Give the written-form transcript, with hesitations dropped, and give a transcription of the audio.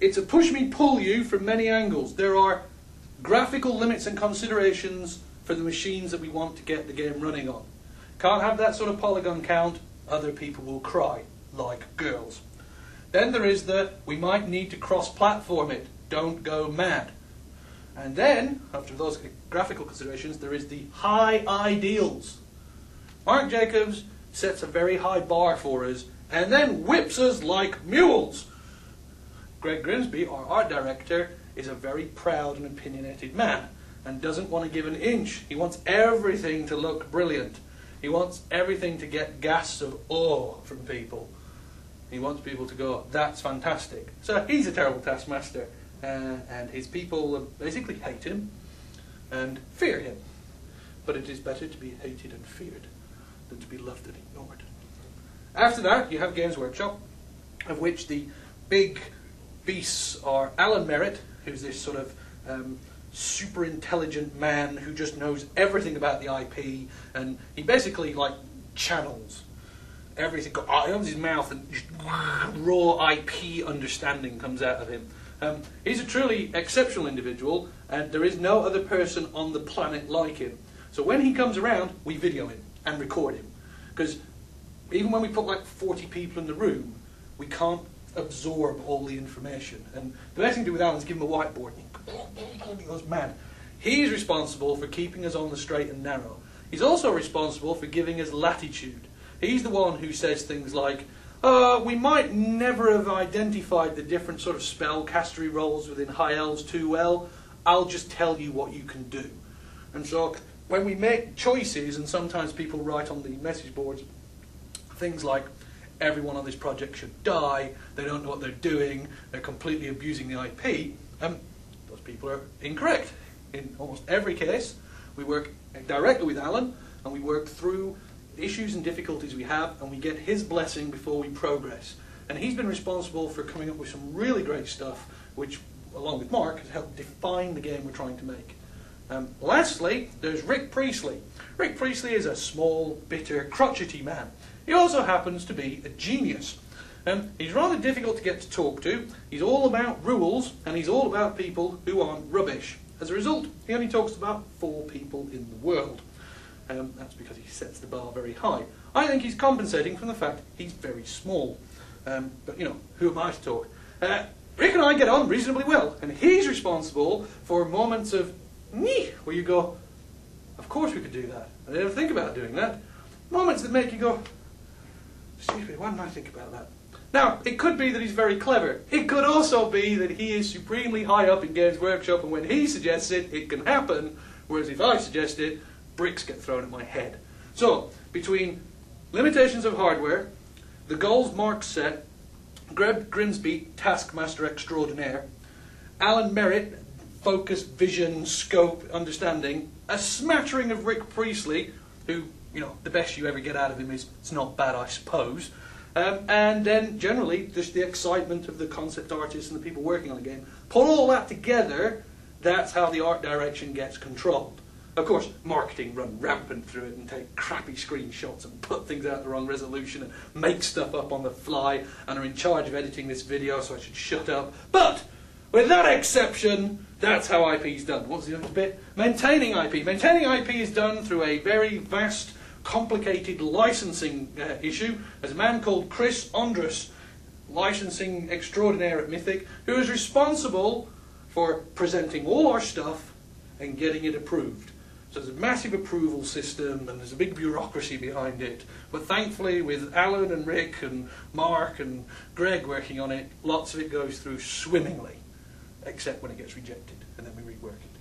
it's a push me pull you from many angles. There are graphical limits and considerations for the machines that we want to get the game running on. Can't have that sort of polygon count, other people will cry, like girls. Then there is the, we might need to cross-platform it, don't go mad. And then, after those graphical considerations, there is the high ideals. Mark Jacobs sets a very high bar for us, and then whips us like mules. Greg Grimsby, our art director, is a very proud and opinionated man, and doesn't want to give an inch. He wants everything to look brilliant. He wants everything to get gasps of awe from people. He wants people to go, that's fantastic. So he's a terrible taskmaster, and his people basically hate him and fear him. But it is better to be hated and feared than to be loved and ignored. After that, you have Games Workshop, of which the big beasts are Alan Merritt, who's this sort of super intelligent man who just knows everything about the IP, and he basically like channels everything. He opens his mouth and just raw IP understanding comes out of him. He's a truly exceptional individual, and there is no other person on the planet like him. So when he comes around, we video him and record him, because even when we put like 40 people in the room, we can't absorb all the information. And the best thing to do with Alan is give him a whiteboard. He goes mad. He's responsible for keeping us on the straight and narrow. He's also responsible for giving us latitude. He's the one who says things like, we might never have identified the different sort of spellcastery roles within High Elves too well. I'll just tell you what you can do. And so when we make choices, and sometimes people write on the message boards things like, everyone on this project should die, they don't know what they're doing, they're completely abusing the IP, those people are incorrect. In almost every case, we work directly with Alan, and we work through issues and difficulties we have, and we get his blessing before we progress. And he's been responsible for coming up with some really great stuff, which, along with Mark, has helped define the game we're trying to make. Lastly, there's Rick Priestley. Rick Priestley is a small, bitter, crotchety man. He also happens to be a genius. He's rather difficult to get to talk to. He's all about rules, and he's all about people who aren't rubbish. As a result, he only talks to about 4 people in the world. That's because he sets the bar very high. I think he's compensating from the fact he's very small. But, you know, who am I to talk? Rick and I get on reasonably well, and he's responsible for moments of "nee," where you go, of course we could do that. I didn't ever think about doing that. Moments that make you go, excuse me, why didn't I think about that? Now, it could be that he's very clever. It could also be that he is supremely high up in Games Workshop, and when he suggests it, it can happen, whereas if I suggest it, bricks get thrown at my head. So, between limitations of hardware, the goals Mark set, Greg Grimsby, taskmaster extraordinaire, Alan Merritt, focus, vision, scope, understanding, a smattering of Rick Priestley, who, you know, the best you ever get out of him is, it's not bad, I suppose. And then, generally, just the excitement of the concept artists and the people working on the game. Put all that together, that's how the art direction gets controlled. Of course, marketing run rampant through it and take crappy screenshots and put things out the wrong resolution and make stuff up on the fly and are in charge of editing this video, so I should shut up. But, with that exception, that's how IP is done. What's the other bit? Maintaining IP. Maintaining IP is done through a very vast, complicated licensing issue. There's a man called Chris Andrus, licensing extraordinaire at Mythic, who is responsible for presenting all our stuff and getting it approved. So there's a massive approval system and there's a big bureaucracy behind it. But thankfully, with Alan and Rick and Mark and Greg working on it, lots of it goes through swimmingly, except when it gets rejected, and then we rework it.